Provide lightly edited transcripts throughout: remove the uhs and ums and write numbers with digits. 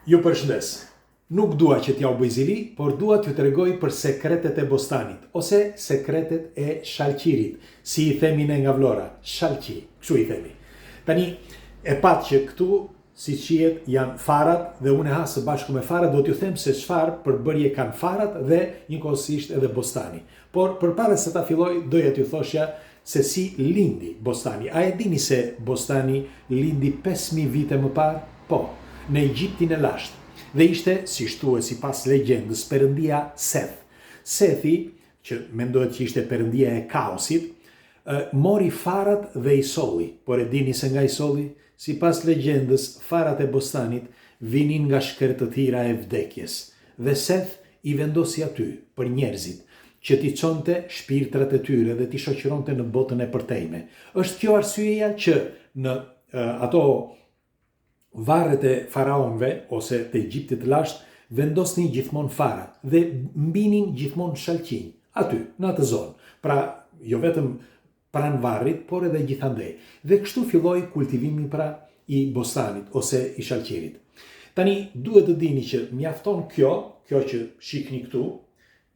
Ju përshëndes. Nuk dua që t'ja u bëj zili, por dua t'ju tregoj për sekretet e bostanit, ose sekretet e shalqirit, si I themi ne nga Vlora, shalqi, kështu I themi. Tani, e pat që këtu, si qiet, janë farat dhe unë e ha së bashku me farat, do t'ju them se çfarë përbërje kanë farat dhe njëkohësisht edhe bostani. Por përpara se ta filloj, doja t'ju thoshja se si lindi bostani. A e dini se bostani lindi 5000 vite më parë? Po, në Egjiptin e lashtë. Dhe ishte, si shtuhet sipas legjendës, perëndia Seth. Sethi, që mendohet që ishte perëndia e kaosit, mori farat dhe I solli. Por e dini se nga I solli? Sipas legjendës, farat e bostanit vinin nga shkretëtira e vdekjes. Dhe Seth I vendosi aty për njerëzit, që t'i çonte shpirtrat e tyre dhe t'i shoqëronte në botën e përtejme. Është kjo arsyeja që në ato varret e faraonëve ose të Egjiptit të lashtë vendosnin gjithmonë farat dhe mbinin gjithmonë shalqinj aty, në atë zonë. Pra, jo vetëm pranë varrit, por edhe gjithandej. Dhe kështu filloi kultivimi pra I bostanit ose I shalqirit. Tani, duhet të dini që mjafton kjo që shikni këtu,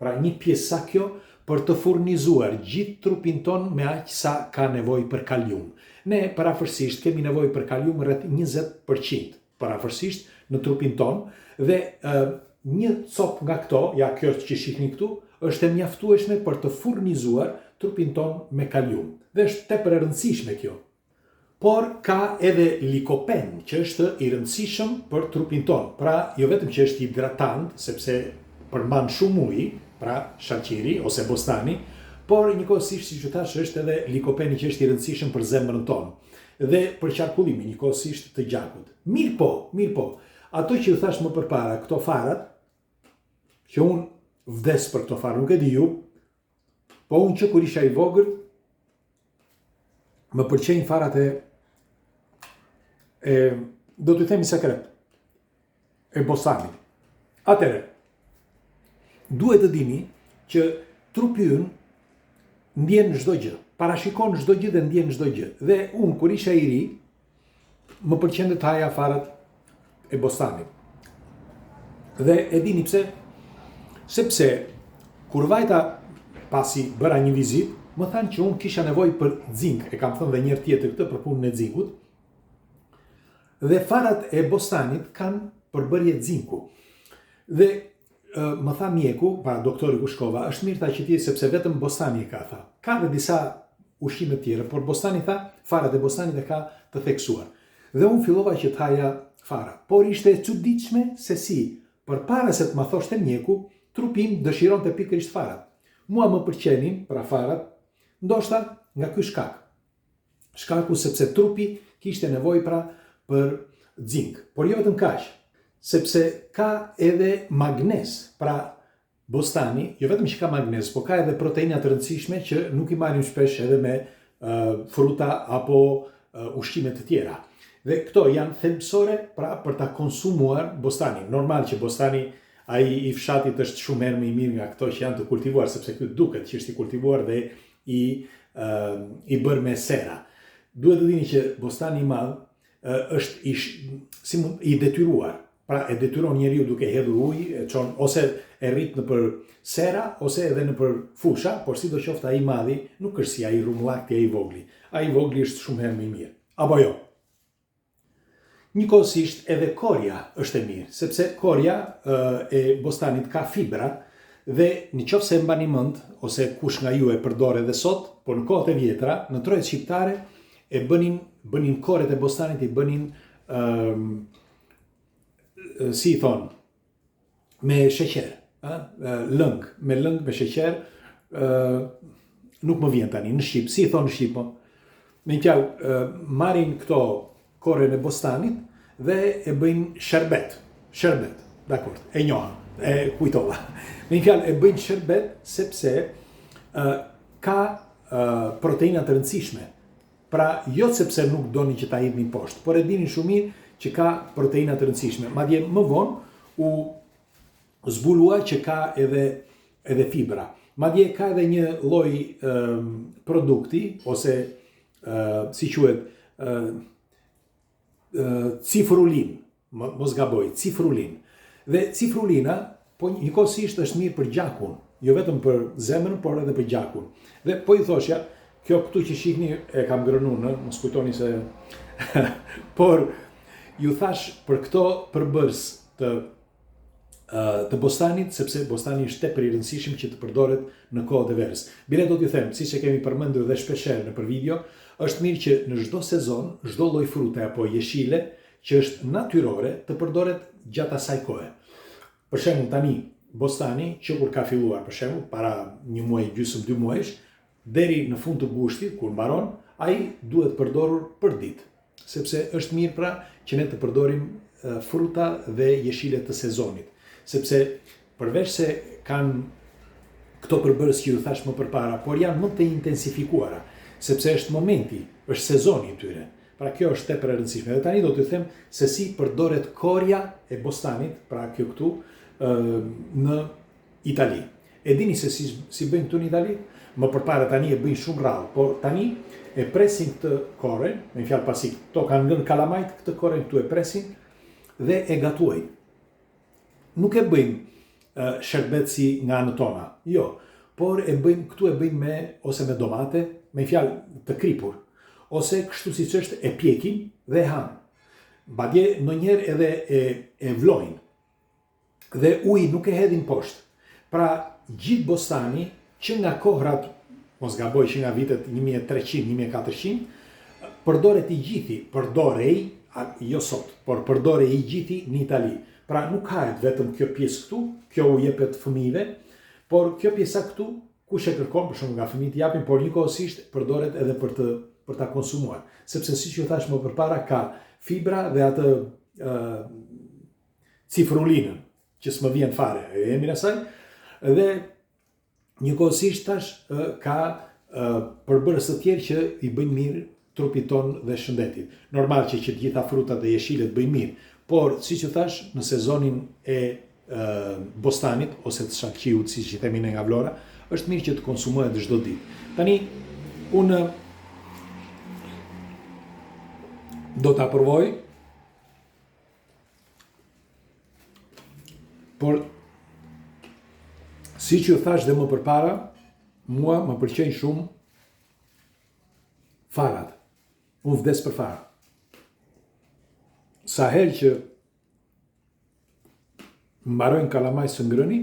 pra një pjesë sa kjo, për të furnizuar gjithë trupin ton me aq sa ka nevojë për kalium. Ne parafërsisht kemi nevojë për kalium rreth 20% parafërsisht në trupin ton dhe një cop nga këto, ja kjo që shihni këtu, është e mjaftueshme për të furnizuar trupin ton me kalium. Dhe është tepër e rëndësishme kjo. Por ka edhe likopen që është I rëndësishëm për trupin ton. Pra, jo vetëm që është hidratant, sepse përmban shumë ujë, pra shalqiri ose bostani, por njëkohësisht si që thash është edhe likopeni që është I rëndësishëm për zemrën tonë dhe për qarkullimin njëkohësisht të gjakut. Mirë po, ato që ju thash më përpara, këto farat, që unë vdes për këto farë, nuk e di ju, po unë që kur isha I vogël, më pëlqejnë farat do t'ju themi sekret, e bostanit. Atëre, duhet të dini që trupi ynë ndjen çdo gjë, parashikon çdo gjë dhe ndjen çdo gjë. Dhe unë kur isha I ri, më pëlqente të haja farat e bostanit. Dhe e dini pse? Sepse kur vajta pasi bëra një vizitë, më thanë që unë kisha nevojë për zink, e kam thënë dhe një herë tjetër këtë për punën e zinkut. Dhe farat e bostanit kanë përbërje zinku. Dhe më tha mjeku, pa doktori ku shkova, është mirë ta që ti sepse vetëm bostani e ka, tha. Ka dhe disa ushqime tjera, por bostani tha, farat e bostanit e ka të theksuar. Dhe unë fillova që të haja fara. Por ishte e çuditshme se si, përpara se të më thoshte mjeku, trupi im dëshironte pikërisht farat. Mua më pëlqenin pra farat, ndoshta nga ky shkak. Shkaku sepse trupi kishte nevojë pra për zink. Por jo vetëm kaq, sepse ka edhe magnez, pra bostani, jo vetëm që ka magnez, po ka edhe proteina të rëndësishme që nuk I marrim shpesh edhe me fruta apo ushqime të tjera. Dhe këto janë thelbësore pra për ta konsumuar bostanin. Normal që bostani ai I fshatit është shumë herë më I mirë nga këto që janë të kultivuar, sepse ky duket që është I kultivuar dhe I bërë me sera. Duhet të dini që bostani I madh është I detyruar. Pra e detyron njeriu duke hedhur ujë, e çon ose e rrit nëpër sera ose edhe nëpër fusha, por sidoqoftë ai I madhi nuk është si ai rrumullakti ai I vogli. Ai I vogli është shumë herë më I mirë. Apo jo? Njëkohësisht edhe korja është e mirë, sepse korja e bostanit ka fibra dhe nëse e mbani mend ose kush nga ju e përdor edhe sot, por në kohët e vjetra, në trojet shqiptare e bënin korret e bostanit I bënin si I thonë, me sheqer, lëng me sheqer, nuk më vjen tani, në Shqip, si I thonë në Shqip, me qau, marrin këto korren e bostanit dhe e bëjnë sherbet, dakord, e njoha, e kujtova. Me fjalë, e bëjnë sherbet sepse ka proteina të rëndësishme. Pra, jo sepse nuk doni që ta hidhni poshtë, por e dini shumë mirë që ka proteina të rëndësishme. Madje më vonë u zbulua që ka edhe fibra. Madje ka edhe një lloj produkti ose si quhet cifrulin. mos gaboj, cifrulin. Dhe cifrulina, po njëkohësisht është mirë për gjakun, jo vetëm për zemrën, por edhe për gjakun. Dhe po i thoshja, kjo këtu që shihni e kam ngrënuar, mos kujtoni se por ju thash për këto përbërës të bostanit, sepse bostani është tepër i rëndësishëm që të përdoret në kohë të verës. Bile do t'ju them, siç e kemi përmendur dhe shpeshherë nëpër video, është mirë që në çdo sezon, çdo lloj frute apo jeshile që është natyrore të përdoret gjatë asaj kohe. Për shembull tani bostani që kur ka filluar, për shembull para një muaji gjysmë 2 muajsh, deri në fund të gushtit kur mbaron, ai duhet përdorur për ditë, sepse është mirë pra që ne të përdorim fruta dhe jeshilet të sezonit. Sepse përveç se kanë këto përbërës që ju thash më përpara, por janë më të intensifikuara, sepse është momenti, është sezoni i tyre. Pra kjo është tepër e rëndësishme. Dhe tani do t'ju them se si përdoret korja e bostanit, pra kjo këtu, në Itali. E dini se si bëjnë këtu në Itali? Më përpara tani e bëjnë shumë rrallë, por tani e presin këtë korren, me fjalë pasi këto kanë ngënë kalamajt, këtë korren këtu e presin dhe e gatuajnë. Nuk e bëjmë sherbet si nga anët tona, jo, por këtu e bëjmë ose me domate, me fjalë të kripur, ose kështu siç është e pjekin dhe e hanë. Madje ndonjëherë edhe e vlojnë. Dhe uji nuk e hedhin poshtë. Pra gjithë bostani që nga kohrat, mos gaboj që nga vitet 1300-1400, përdoret i gjithi, përdorej, jo sot, por përdorej i gjithi në Itali. Pra nuk hahet vetëm kjo pjesë këtu, kjo u jepet fëmijëve, por kjo pjesa këtu, kush e kërkon, për shembull nga fëmijët japin, por njëkohësisht përdoret edhe për ta konsumuar. Sepse siç ju thash më përpara, ka fibra dhe atë cifrulinën, që s'më vjen fare, e jemi në saj, dhe njëkohësisht tash ka përbërës të tjerë që i bëjnë mirë trupit ton dhe shëndetit. Normal që të gjitha frutat dhe jeshilet bëjnë mirë, por siç ju thash, në sezonin e bostanit ose të shallqiut, siç i themi ne nga Vlora, është mirë që të konsumohet çdo ditë. Tani unë do ta provoj, por siç ju thash dhe më përpara, mua më pëlqejnë shumë farat. Unë vdes për fara. Sa herë që mbarojnë kalamaj së ngrëni,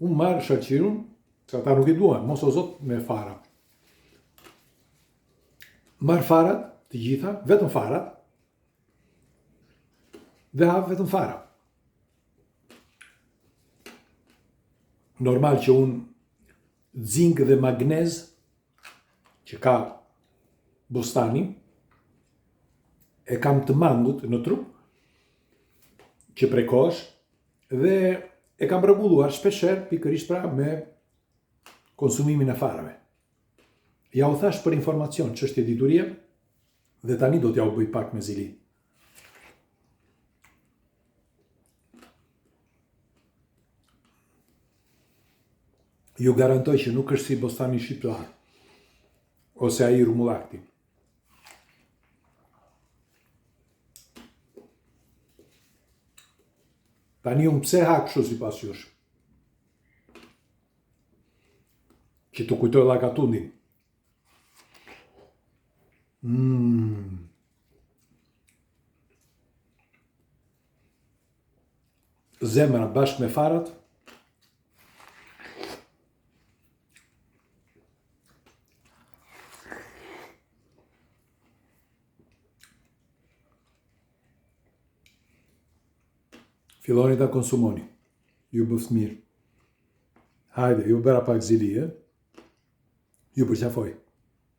unë marrë shallqirun, se ata nuk i duan, mos o zot me fara. Marrë farat, të gjitha, vetëm farat, dhe ha vetëm fara. Normal që unë zink dhe magnez që ka bostani e kam të mangut në trup që prekosh dhe e kam rregulluar shpeshherë pikërisht pra me konsumimin e farave. Ja u thash për informacion çështje diturie dhe tani do t'ja u bëj pak me zili. Ju garantoj që nuk është si bostani shqiptar ose ai rumullakti. Tani unë pse ha kështu sipas jush? Që të kujtoj llakatundin. Zemra bashkë me farat. Filloni ta konsumoni. Ju bëft mirë. Hajde, ju bëra pak zili, Ju përqafoj.